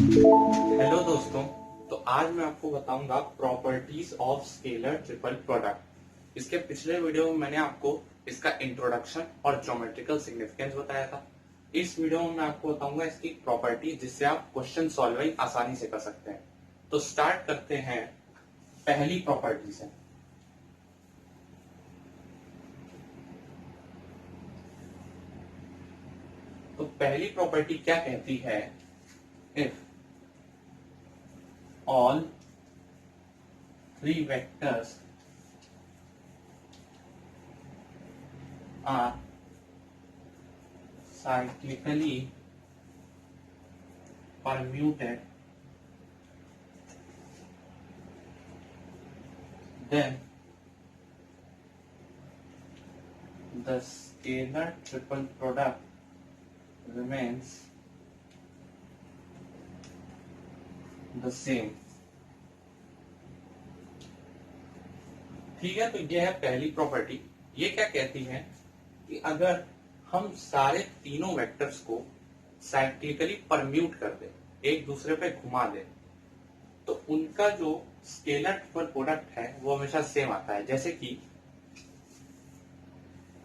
Hello दोस्तों। तो आज मैं आपको बताऊंगा properties of scalar triple product. इसके पिछले वीडियो में मैंने आपको इसका इंट्रोडक्शन और ज्योमेट्रिकल सिग्निफिकेंस बताया था। इस वीडियो में मैं आपको बताऊंगा इसकी प्रॉपर्टी जिससे आप क्वेश्चन सॉल्विंग आसानी से कर सकते हैं। तो स्टार्ट करते हैं पहली प्रॉपर्टी से। तो पहली प्रॉपर्टी क्या कहती है, if all three vectors are cyclically permuted, then the scalar triple product remains the same। ठीक है, तो यह है पहली प्रॉपर्टी। ये क्या कहती है कि अगर हम सारे तीनों वेक्टर्स को साइक्लिकली परम्यूट कर दे, एक दूसरे पे घुमा दे, तो उनका जो स्केलर ट्रिपल प्रोडक्ट है वो हमेशा सेम आता है। जैसे कि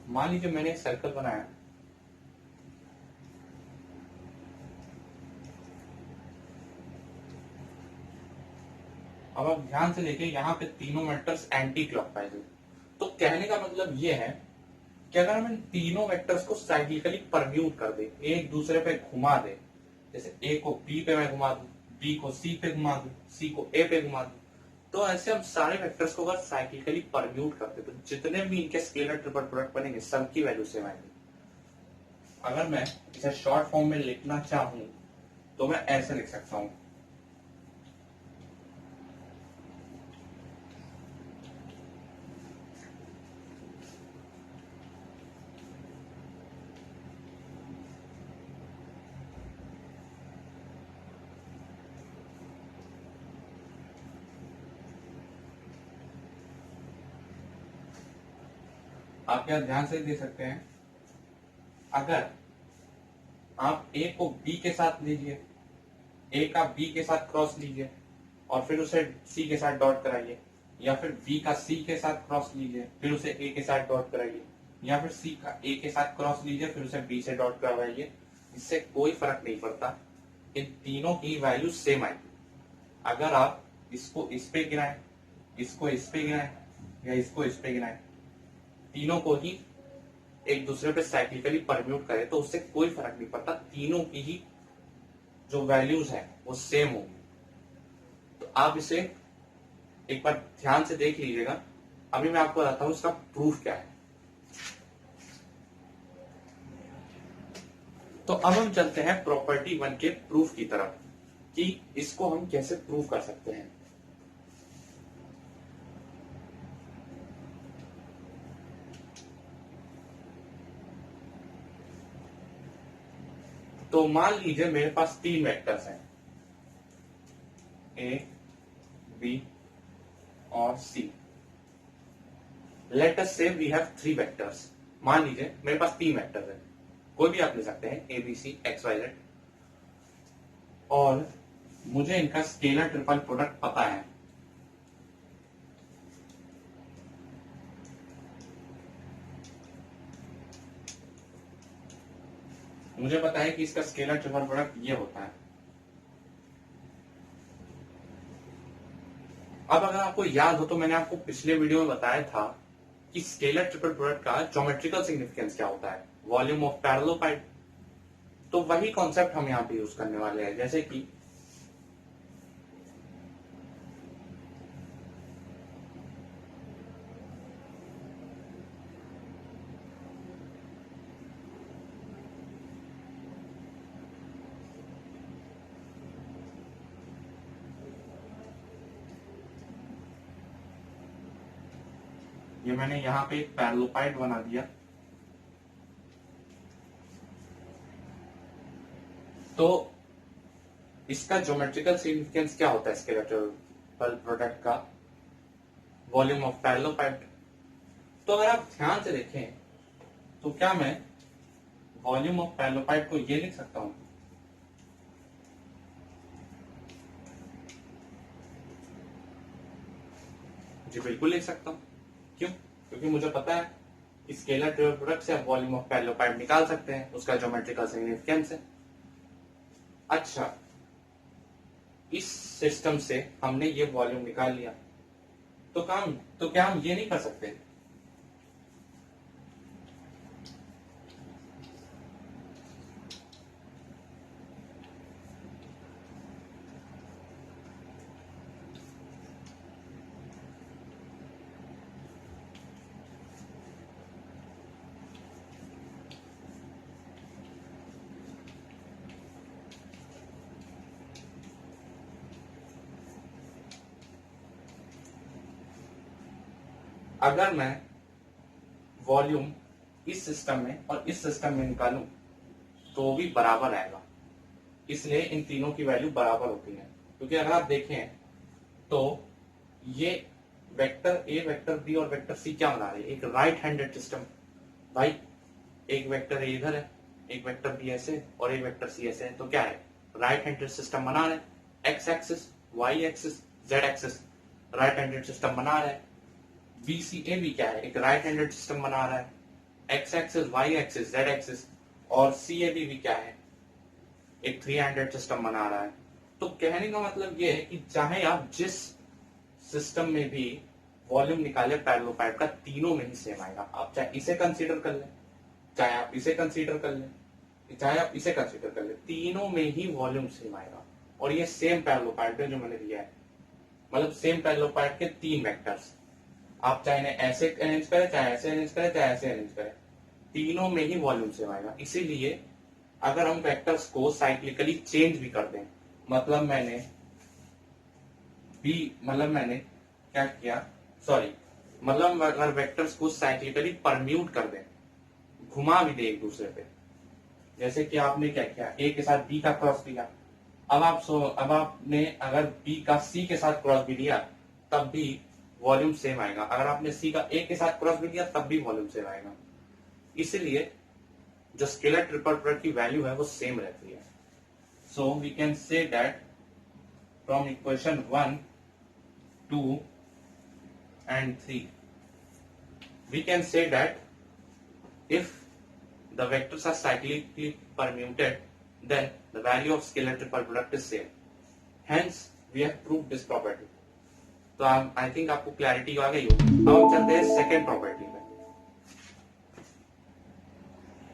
मान लीजिए मैंने एक सर्कल बनाया, अब आप ध्यान से देखिए यहाँ पे तीनों वेक्टर्स एंटी क्लॉकवाइज है। तो कहने का मतलब ये है कि अगर हम इन तीनों वेक्टर्स को साइक्लिकली परम्यूट कर दे, एक दूसरे पे घुमा दे, जैसे ए को बी पे मैं घुमा दूं, बी को सी पे घुमा दूं, सी को ए पे घुमा दूं, तो ऐसे हम सारे वेक्टर्स को अगर साइक्लिकली परम्यूट करते तो जितने भी इनके स्केलर ट्रिपल प्रोडक्ट बनेंगे सबकी वैल्यू सेम आएगी। अगर मैं इसे शॉर्ट फॉर्म में लिखना चाहूं तो मैं ऐसे लिख सकता हूं, आप क्या ध्यान से देख सकते हैं। अगर आप ए को बी के साथ लीजिए, ए का बी के साथ क्रॉस लीजिए और फिर उसे सी के साथ डॉट कराइए, या फिर बी का सी के साथ क्रॉस लीजिए फिर उसे ए के साथ डॉट कराइए, या फिर सी का ए के साथ क्रॉस लीजिए फिर उसे बी से डॉट करवाइए, इससे कोई फर्क नहीं पड़ता, इन तीनों की वैल्यू सेम आएगी। अगर आप इसको इस पे गिराएं, इसको इस पे गिराएं या इसको इस पे गिराएं, तीनों को ही एक दूसरे पे साइक्लिकली परम्यूट करें तो उससे कोई फर्क नहीं पड़ता, तीनों की ही जो वैल्यूज है वो सेम होगी। तो आप इसे एक बार ध्यान से देख लीजिएगा। अभी मैं आपको बताता हूं इसका प्रूफ क्या है। तो अब हम चलते हैं प्रॉपर्टी 1 के प्रूफ की तरफ कि इसको हम कैसे प्रूफ कर सकते हैं। तो मान लीजिए मेरे पास तीन वेक्टर्स हैं, ए, बी और सी। लेट अस से वी हैव थ्री वेक्टर्स। मान लीजिए मेरे पास तीन वेक्टर्स हैं, कोई भी आप ले सकते हैं, A B C X Y Z, और मुझे इनका स्केलर ट्रिपल प्रोडक्ट पता है। मुझे पता है कि इसका स्केलर ट्रिपल प्रोडक्ट ये होता है। अब अगर आपको याद हो तो मैंने आपको पिछले वीडियो में बताया था कि स्केलर ट्रिपल प्रोडक्ट का ज्योमेट्रिकल सिग्निफिकेंस क्या होता है, वॉल्यूम ऑफ पैरेललोपाइड। तो वही कॉन्सेप्ट हम यहाँ पे यूज करने वाले हैं। जैसे कि ये मैंने यहाँ पे एक पैरेललोपाइड बना दिया। तो इसका ज्योमेट्रिकल सिग्निफिकेंस क्या होता है स्केलर ट्रिपल प्रोडक्ट का, वॉल्यूम ऑफ पैरेललोपाइड। तो अगर आप ध्यान से देखें तो क्या मैं वॉल्यूम ऑफ पैरेललोपाइड को ये लिख सकता हूं, जी बिल्कुल लिख सकता हूँ। क्यों? क्योंकि मुझे पता है स्केलर ट्रिपल प्रोडक्ट से आप वॉल्यूम ऑफ पैरेललोपाइड निकाल सकते हैं, उसका ज्योमेट्रिकल सिग्निफिकेंस है। अच्छा, इस सिस्टम से हमने ये वॉल्यूम निकाल लिया, तो क्या हम ये नहीं कर सकते? अगर मैं वॉल्यूम इस सिस्टम में और इस सिस्टम में निकालूं तो भी बराबर आएगा, इसलिए इन तीनों की वैल्यू बराबर होती है। क्योंकि अगर आप देखें तो ये वेक्टर ए, वेक्टर बी और वेक्टर सी क्या बना रहे हैं? एक राइट हैंडेड सिस्टम। भाई एक वेक्टर ए इधर है, एक वेक्टर बी ऐसे और एक वेक्टर सी ऐसे है, तो क्या है? राइट हैंडेड सिस्टम बना रहे हैं। X axis, Y axis, Z axis right handed system बना रहे हैं। बीसीए भी क्या है? एक राइट हैंडेड सिस्टम बना रहा है। X axis, Y axis, Z axis. और सीएबी भी क्या है? एक थ्री हैंडेड सिस्टम बना रहा है। तो कहने का मतलब ये है कि चाहे आप जिस सिस्टम में भी वॉल्यूम निकाले पैरेललोपाइड का, तीनों में ही सेम आएगा। आप चाहे इसे कंसीडर कर लें, चाहे आप इसे कंसीडर कर लें, चाहे आप इसे कंसीडर कर लें, तीनों में ही वॉल्यूम सेम आएगा। और ये सेम पैरेललोपाइड है जो मैंने दिया है, मतलब सेम पैरेललोपाइड के तीन वेक्टर्स। आप चाहे ऐसे अरेंज करें, चाहे ऐसे अरेंज करें, चाहे ऐसे अरेंज करें, तीनों में ही वॉल्यूम सेम आएगा। इसीलिए अगर हम वेक्टर्स को साइक्लिकली चेंज भी कर दें, मतलब मैंने क्या किया, मतलब अगर वेक्टर्स को साइक्लिकली परम्यूट कर दें, घुमा भी दे एक दूसरे पे, जैसे कि आपने क्या किया, ए के साथ बी का क्रॉस लिया। अब आपने अगर बी का सी के साथ क्रॉस भी लिया तब भी वॉल्यूम सेम आएगा। अगर आपने सी का ए के साथ क्रॉस भी लिया तब भी वॉल्यूम सेम आएगा। इसलिए जो स्केलर ट्रिपल प्रोडक्ट की वैल्यू है वो सेम रहती है। So we can say that from equation 1, 2 and 3 we can say that if the vectors are cyclically permuted, then the value of scalar triple product is same. Hence we have proved this property. तो I think आपको clarity आ गई होगी। अब हम चलते हैं second property.